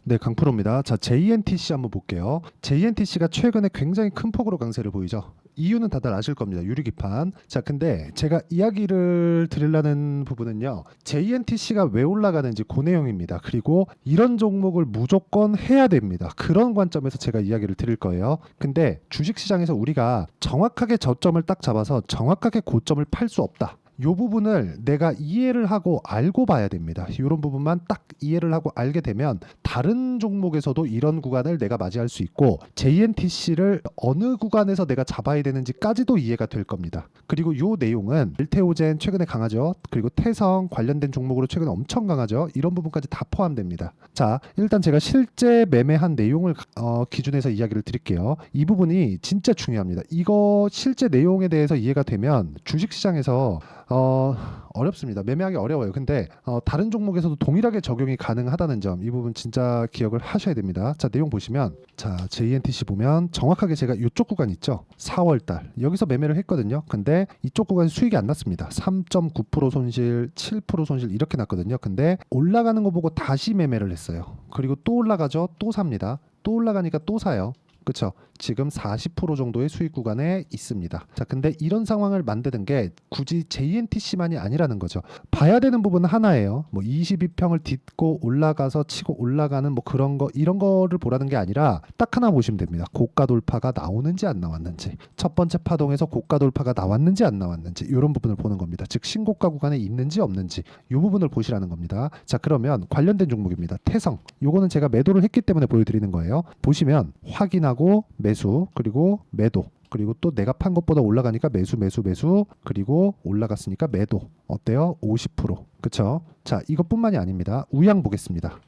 네, 강프로입니다. 자, JNTC 한번 볼게요. JNTC가 최근에 굉장히 큰 폭으로 강세를 보이죠. 이유는 다들 아실 겁니다. 유리기판. 자, 근데 제가 이야기를 드리려는 부분은요. JNTC가 왜 올라가는지 그 내용입니다. 그리고 이런 종목을 무조건 해야 됩니다. 그런 관점에서 제가 이야기를 드릴 거예요. 근데 주식시장에서 우리가 정확하게 저점을 딱 잡아서 정확하게 고점을 팔 수 없다. 이 부분을 내가 이해를 하고 알고 봐야 됩니다. 이런 부분만 딱 이해를 하고 알게 되면 다른 종목에서도 이런 구간을 내가 맞이할 수 있고 JNTC를 어느 구간에서 내가 잡아야 되는지까지도 이해가 될 겁니다. 그리고 이 내용은 엘테오젠 최근에 강하죠. 그리고 태성 관련된 종목으로 최근에 엄청 강하죠. 이런 부분까지 다 포함됩니다. 자, 일단 제가 실제 매매한 내용을 기준해서 이야기를 드릴게요. 이 부분이 진짜 중요합니다. 이거 실제 내용에 대해서 이해가 되면 주식시장에서 어렵습니다. 매매하기 어려워요. 근데 다른 종목에서도 동일하게 적용이 가능하다는 점, 이 부분 진짜 기억을 하셔야 됩니다. 자, 내용 보시면, 자, JNTC 보면 정확하게 제가 이쪽 구간 있죠. 4월달 여기서 매매를 했거든요. 근데 이쪽 구간 수익이 안 났습니다. 3.9% 손실, 7% 손실 이렇게 났거든요. 근데 올라가는 거 보고 다시 매매를 했어요. 그리고 또 올라가죠. 또 삽니다. 또 올라가니까 또 사요. 그렇죠. 지금 40% 정도의 수익 구간에 있습니다. 자, 근데 이런 상황을 만드는 게 굳이 JNTC만이 아니라는 거죠. 봐야 되는 부분은 하나예요. 뭐 22평을 딛고 올라가서 치고 올라가는 뭐 그런 거 이런 거를 보라는 게 아니라 딱 하나 보시면 됩니다. 고가 돌파가 나오는지 안 나왔는지, 첫 번째 파동에서 고가 돌파가 나왔는지 안 나왔는지 이런 부분을 보는 겁니다. 즉 신고가 구간에 있는지 없는지 이 부분을 보시라는 겁니다. 자, 그러면 관련된 종목입니다. 태성. 요거는 제가 매도를 했기 때문에 보여드리는 거예요. 보시면 확인하고 매수, 그리고 매도, 그리고 또 내가 판 것보다 올라가니까 매수, 그리고 올라갔으니까 매도. 어때요? 50%. 그쵸? 자, 이것뿐만이 아닙니다. 우양 보겠습니다.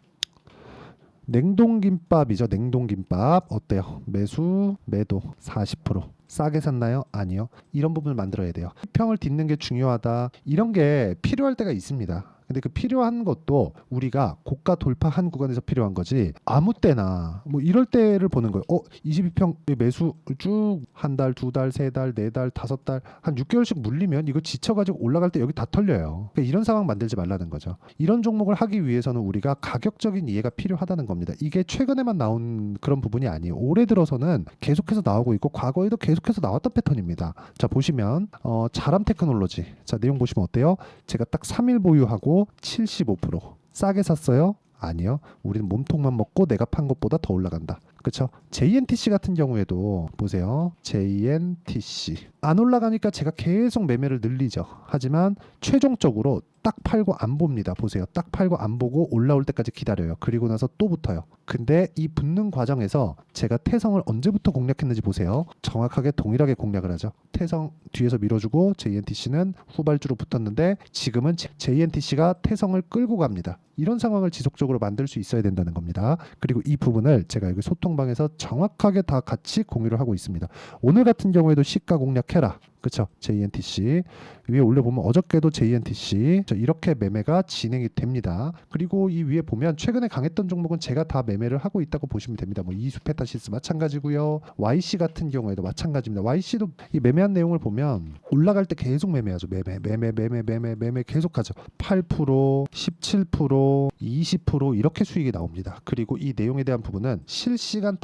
냉동김밥이죠. 냉동김밥 어때요? 매수, 매도 40%. 싸게 샀나요? 아니요. 이런 부분을 만들어야 돼요. 평을 딛는 게 중요하다. 이런 게 필요할 때가 있습니다. 근데 그 필요한 것도 우리가 고가 돌파한 구간에서 필요한 거지 아무 때나 뭐 이럴 때를 보는 거예요. 22평 매수 쭉 한 달, 두 달, 세 달, 네 달, 다섯 달, 한 6개월씩 물리면 이거 지쳐가지고 올라갈 때 여기 다 털려요. 그러니까 이런 상황 만들지 말라는 거죠. 이런 종목을 하기 위해서는 우리가 가격적인 이해가 필요하다는 겁니다. 이게 최근에만 나온 그런 부분이 아니에요. 올해 들어서는 계속해서 나오고 있고 과거에도 계속해서 나왔던 패턴입니다. 자, 보시면 자람 테크놀로지. 자, 내용 보시면 어때요? 제가 딱 3일 보유하고 75%. 싸게 샀어요? 아니요. 우리는 몸통만 먹고 내가 판 것보다 더 올라간다. 그렇죠? JNTC 같은 경우에도 보세요. JNTC 안 올라가니까 제가 계속 매매를 늘리죠. 하지만 최종적으로 딱 팔고 안 봅니다. 보세요. 딱 팔고 안 보고 올라올 때까지 기다려요. 그리고 나서 또 붙어요. 근데 이 붙는 과정에서 제가 태성을 언제부터 공략했는지 보세요. 정확하게 동일하게 공략을 하죠. 태성 뒤에서 밀어주고 JNTC는 후발주로 붙었는데 지금은 JNTC가 태성을 끌고 갑니다. 이런 상황을 지속적으로 만들 수 있어야 된다는 겁니다. 그리고 이 부분을 제가 여기 소통방에서 정확하게 다 같이 공유를 하고 있습니다. 오늘 같은 경우에도 시가 공략해라. 그렇죠? JNTC 위에 올려보면 어저께도 JNTC 이렇게 매매가 진행이 됩니다. 그리고 이 위에 보면 최근에 강했던 종목은 제가 다 매매를 하고 있다고 보시면 됩니다. 뭐 이수페타시스 마찬가지고요. YC 같은 경우에도 마찬가지입니다. YC도 이 매매한 내용을 보면 올라갈 때 계속 매매하죠. 매매 계속하죠. 8%, 17%, 20% 이렇게 수익이 나옵니다. 그리고 이 내용에 대한 부분은 실시간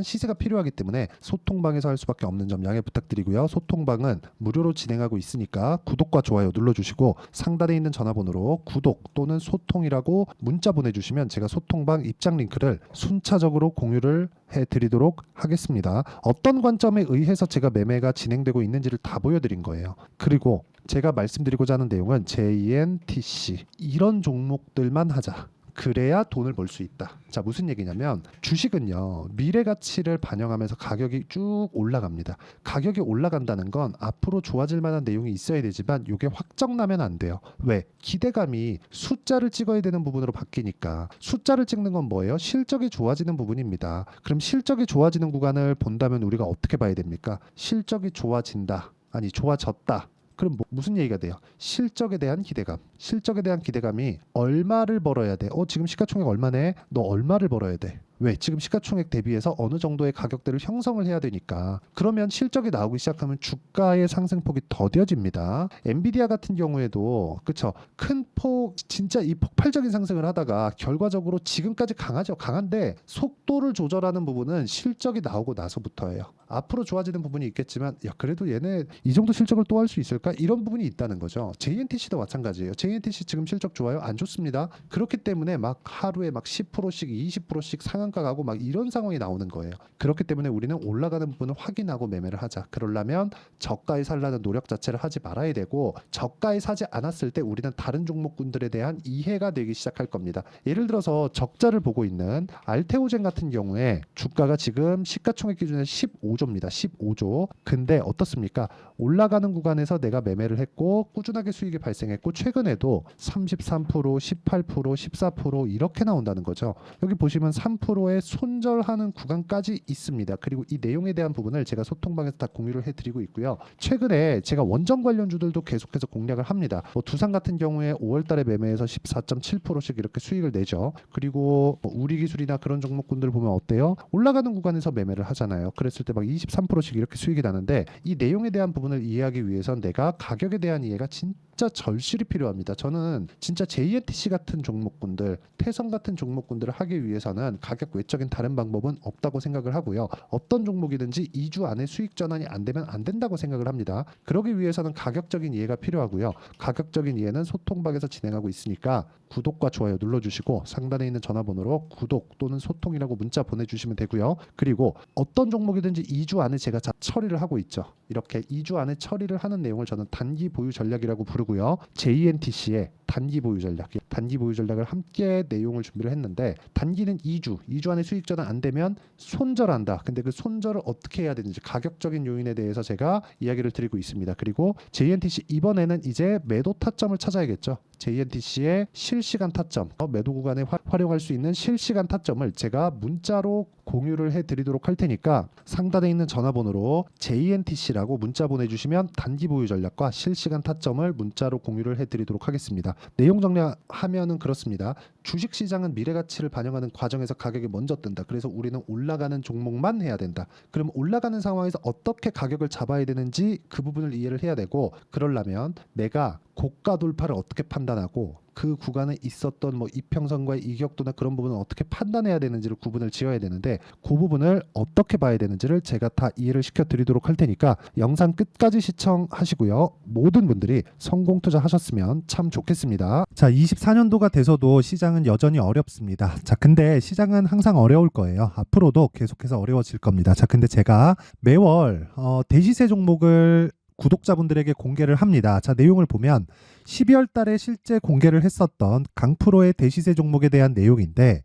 시세가 필요하기 때문에 소통방에서 할 수밖에 없는 점 양해 부탁드리고요. 소통방은 무료로 진행하고 있으니까 구독과 좋아요 눌러주시고 상단에 있는 전화번호로 구독 또는 소통이라고 문자 보내주시면 제가 소통방 입장 링크를 순차적으로 공유를 해드리도록 하겠습니다. 어떤 관점에 의해서 제가 매매가 진행되고 있는지를 다 보여드린 거예요. 그리고 제가 말씀드리고자 하는 내용은 JNTC 이런 종목들만 하자. 그래야 돈을 벌 수 있다. 자, 무슨 얘기냐면 주식은요. 미래 가치를 반영하면서 가격이 쭉 올라갑니다. 가격이 올라간다는 건 앞으로 좋아질 만한 내용이 있어야 되지만 이게 확정나면 안 돼요. 왜? 기대감이 숫자를 찍어야 되는 부분으로 바뀌니까. 숫자를 찍는 건 뭐예요? 실적이 좋아지는 부분입니다. 그럼 실적이 좋아지는 구간을 본다면 우리가 어떻게 봐야 됩니까? 실적이 좋아진다. 아니, 좋아졌다. 그럼 무슨 얘기가 돼요? 실적에 대한 기대감. 실적에 대한 기대감이 얼마를 벌어야 돼? 지금 시가총액 얼마네? 너 얼마를 벌어야 돼? 왜? 지금 시가총액 대비해서 어느 정도의 가격대를 형성을 해야 되니까. 그러면 실적이 나오기 시작하면 주가의 상승폭이 더뎌집니다. 엔비디아 같은 경우에도 그쵸? 큰 폭 진짜 이 폭발적인 상승을 하다가 결과적으로 지금까지 강하죠. 강한데 속도를 조절하는 부분은 실적이 나오고 나서부터예요. 앞으로 좋아지는 부분이 있겠지만 야 그래도 얘네 이 정도 실적을 또 할 수 있을까? 이런 부분이 있다는 거죠. JNTC도 마찬가지예요. JNTC 지금 실적 좋아요? 안 좋습니다. 그렇기 때문에 막 하루에 막 10%씩 20%씩 상한가 가고 막 이런 상황이 나오는 거예요. 그렇기 때문에 우리는 올라가는 부분을 확인하고 매매를 하자. 그러려면 저가에 살라는 노력 자체를 하지 말아야 되고 저가에 사지 않았을 때 우리는 다른 종목군들에 대한 이해가 되기 시작할 겁니다. 예를 들어서 적자를 보고 있는 알테오젠 같은 경우에 주가가 지금 시가총액 기준에 15조입니다. 15조. 근데 어떻습니까? 올라가는 구간에서 내가 매매를 했고 꾸준하게 수익이 발생했고 최근에도 33%, 18%, 14% 이렇게 나온다는 거죠. 여기 보시면 3%의 손절하는 구간까지 있습니다. 그리고 이 내용에 대한 부분을 제가 소통방에서 다 공유를 해드리고 있고요. 최근에 제가 원전 관련주들도 계속해서 공략을 합니다. 뭐 두산 같은 경우에 5월달에 매매해서 14.7%씩 이렇게 수익을 내죠. 그리고 뭐 우리기술이나 그런 종목군들 보면 어때요? 올라가는 구간에서 매매를 하잖아요. 그랬을 때 막 23%씩 이렇게 수익이 나는데 이 내용에 대한 부분을 이해하기 위해선 내가 가격에 대한 이해가 진짜 절실히 필요합니다. 저는 진짜 JNTC 같은 종목군들, 태성 같은 종목군들을 하기 위해서는 가격 외적인 다른 방법은 없다고 생각을 하고요. 어떤 종목이든지 2주 안에 수익 전환이 안 되면 안 된다고 생각을 합니다. 그러기 위해서는 가격적인 이해가 필요하고요. 가격적인 이해는 소통방에서 진행하고 있으니까 구독과 좋아요 눌러주시고 상단에 있는 전화번호로 구독 또는 소통이라고 문자 보내주시면 되고요. 그리고 어떤 종목이든지 2주 안에 제가 처리를 하고 있죠. 이렇게 2주 안에 처리를 하는 내용을 저는 단기 보유 전략이라고 부르고요. JNTC의 단기 보유 전략, 단기 보유 전략을 함께 내용을 준비를 했는데 단기는 2주 안에 수익 전환 안 되면 손절한다. 근데 그 손절을 어떻게 해야 되는지 가격적인 요인에 대해서 제가 이야기를 드리고 있습니다. 그리고 JNTC 이번에는 이제 매도 타점을 찾아야겠죠. JNTC의 실시간 타점, 매도 구간에 활용할 수 있는 실시간 타점을 제가 문자로 공유를 해드리도록 할 테니까 상단에 있는 전화번호로 JNTC라고 문자 보내주시면 단기 보유 전략과 실시간 타점을 문자로 공유를 해드리도록 하겠습니다. 내용 정리하면은 그렇습니다. 주식시장은 미래가치를 반영하는 과정에서 가격이 먼저 뜬다. 그래서 우리는 올라가는 종목만 해야 된다. 그럼 올라가는 상황에서 어떻게 가격을 잡아야 되는지 그 부분을 이해를 해야 되고 그러려면 내가 고가 돌파를 어떻게 판단하고 그 구간에 있었던 뭐 이평선과의 이격도나 그런 부분을 어떻게 판단해야 되는지를 구분을 지어야 되는데 그 부분을 어떻게 봐야 되는지를 제가 다 이해를 시켜드리도록 할 테니까 영상 끝까지 시청하시고요. 모든 분들이 성공 투자하셨으면 참 좋겠습니다. 자, 24년도가 돼서도 시장은 여전히 어렵습니다. 자, 근데 시장은 항상 어려울 거예요. 앞으로도 계속해서 어려워질 겁니다. 자, 근데 제가 매월 대시세 종목을 구독자분들에게 공개를 합니다. 자, 내용을 보면 12월 달에 실제 공개를 했었던 강프로의 대시세 종목에 대한 내용인데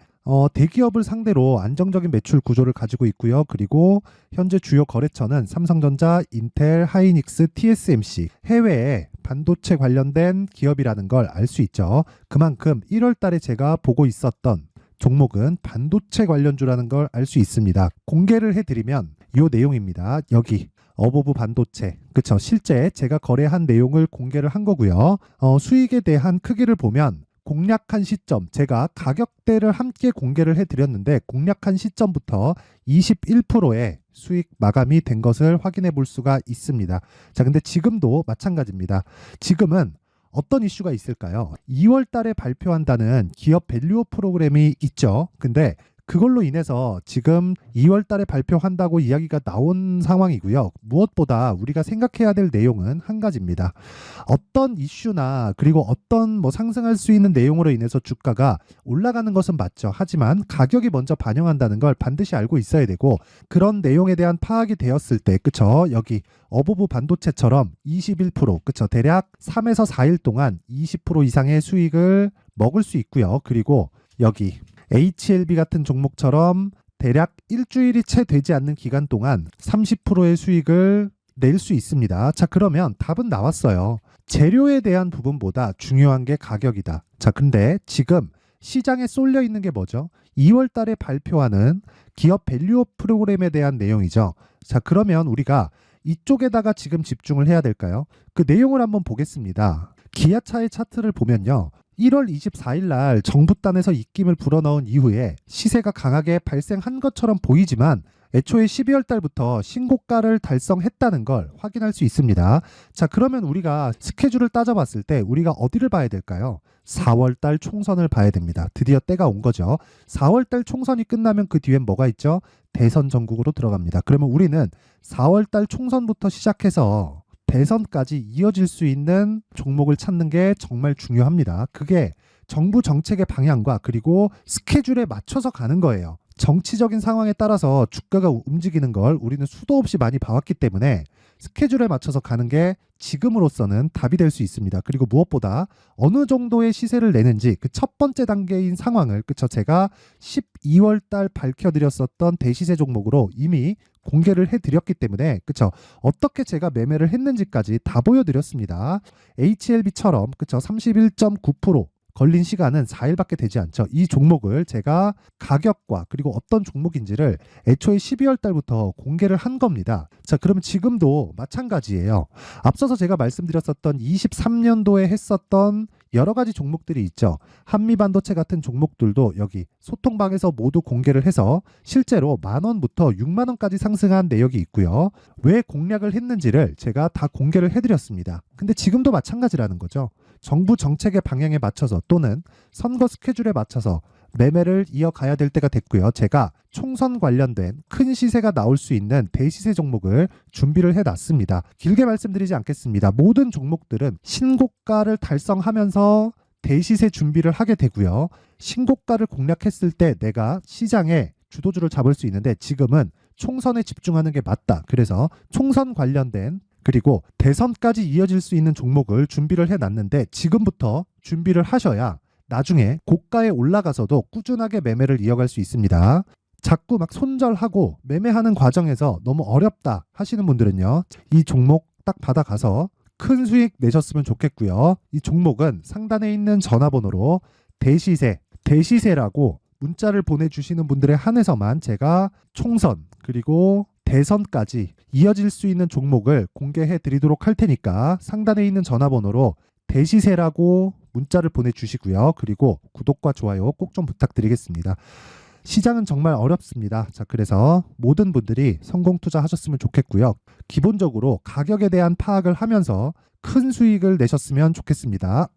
대기업을 상대로 안정적인 매출 구조를 가지고 있고요. 그리고 현재 주요 거래처는 삼성전자, 인텔, 하이닉스, TSMC, 해외에 반도체 관련된 기업이라는 걸 알 수 있죠. 그만큼 1월 달에 제가 보고 있었던 종목은 반도체 관련주라는 걸 알 수 있습니다. 공개를 해드리면 이 내용입니다. 여기 어보브 반도체, 그쵸? 실제 제가 거래한 내용을 공개를 한 거고요. 수익에 대한 크기를 보면 공략한 시점, 제가 가격대를 함께 공개를 해드렸는데 공략한 시점부터 21%의 수익 마감이 된 것을 확인해 볼 수가 있습니다. 자, 근데 지금도 마찬가지입니다. 지금은 어떤 이슈가 있을까요? 2월 달에 발표한다는 기업 밸류업 프로그램이 있죠. 근데 그걸로 인해서 지금 2월 달에 발표한다고 이야기가 나온 상황이고요. 무엇보다 우리가 생각해야 될 내용은 한 가지입니다. 어떤 이슈나 그리고 어떤 뭐 상승할 수 있는 내용으로 인해서 주가가 올라가는 것은 맞죠. 하지만 가격이 먼저 반영한다는 걸 반드시 알고 있어야 되고 그런 내용에 대한 파악이 되었을 때 그쵸? 여기 어보브 반도체처럼 21% 그쵸? 대략 3에서 4일 동안 20% 이상의 수익을 먹을 수 있고요. 그리고 여기 HLB 같은 종목처럼 대략 일주일이 채 되지 않는 기간 동안 30%의 수익을 낼 수 있습니다. 자, 그러면 답은 나왔어요. 재료에 대한 부분보다 중요한 게 가격이다. 자, 근데 지금 시장에 쏠려 있는 게 뭐죠? 2월 달에 발표하는 기업 밸류업 프로그램에 대한 내용이죠. 자, 그러면 우리가 이쪽에다가 지금 집중을 해야 될까요? 그 내용을 한번 보겠습니다. 기아차의 차트를 보면요. 1월 24일 날 정부단에서 입김을 불어넣은 이후에 시세가 강하게 발생한 것처럼 보이지만 애초에 12월 달부터 신고가를 달성했다는 걸 확인할 수 있습니다. 자, 그러면 우리가 스케줄을 따져봤을 때 우리가 어디를 봐야 될까요? 4월 달 총선을 봐야 됩니다. 드디어 때가 온 거죠. 4월 달 총선이 끝나면 그 뒤엔 뭐가 있죠? 대선 전국으로 들어갑니다. 그러면 우리는 4월 달 총선부터 시작해서 대선까지 이어질 수 있는 종목을 찾는 게 정말 중요합니다. 그게 정부 정책의 방향과 그리고 스케줄에 맞춰서 가는 거예요. 정치적인 상황에 따라서 주가가 움직이는 걸 우리는 수도 없이 많이 봐왔기 때문에 스케줄에 맞춰서 가는 게 지금으로서는 답이 될 수 있습니다. 그리고 무엇보다 어느 정도의 시세를 내는지 그 첫 번째 단계인 상황을 제가 12월 달 밝혀드렸었던 대시세 종목으로 이미 공개를 해드렸기 때문에 어떻게 제가 매매를 했는지까지 다 보여드렸습니다. HLB처럼 31.9% 걸린 시간은 4일밖에 되지 않죠. 이 종목을 제가 가격과 그리고 어떤 종목인지를 애초에 12월 달부터 공개를 한 겁니다. 자, 그러면 지금도 마찬가지예요. 앞서서 제가 말씀드렸었던 23년도에 했었던 여러 가지 종목들이 있죠. 한미반도체 같은 종목들도 여기 소통방에서 모두 공개를 해서 실제로 10,000원부터 60,000원까지 상승한 내역이 있고요. 왜 공략을 했는지를 제가 다 공개를 해드렸습니다. 근데 지금도 마찬가지라는 거죠. 정부 정책의 방향에 맞춰서 또는 선거 스케줄에 맞춰서 매매를 이어가야 될 때가 됐고요. 제가 총선 관련된 큰 시세가 나올 수 있는 대시세 종목을 준비를 해놨습니다. 길게 말씀드리지 않겠습니다. 모든 종목들은 신고가를 달성하면서 대시세 준비를 하게 되고요. 신고가를 공략했을 때 내가 시장에 주도주를 잡을 수 있는데 지금은 총선에 집중하는 게 맞다. 그래서 총선 관련된 그리고 대선까지 이어질 수 있는 종목을 준비를 해놨는데 지금부터 준비를 하셔야 나중에 고가에 올라가서도 꾸준하게 매매를 이어갈 수 있습니다. 자꾸 막 손절하고 매매하는 과정에서 너무 어렵다 하시는 분들은요. 이 종목 딱 받아가서 큰 수익 내셨으면 좋겠고요. 이 종목은 상단에 있는 전화번호로 대시세라고 문자를 보내주시는 분들에 한해서만 제가 총선 그리고 대선까지 이어질 수 있는 종목을 공개해 드리도록 할 테니까 상단에 있는 전화번호로 대시세라고 문자를 보내주시고요. 그리고 구독과 좋아요 꼭 좀 부탁드리겠습니다. 시장은 정말 어렵습니다. 자, 그래서 모든 분들이 성공 투자하셨으면 좋겠고요. 기본적으로 가격에 대한 파악을 하면서 큰 수익을 내셨으면 좋겠습니다.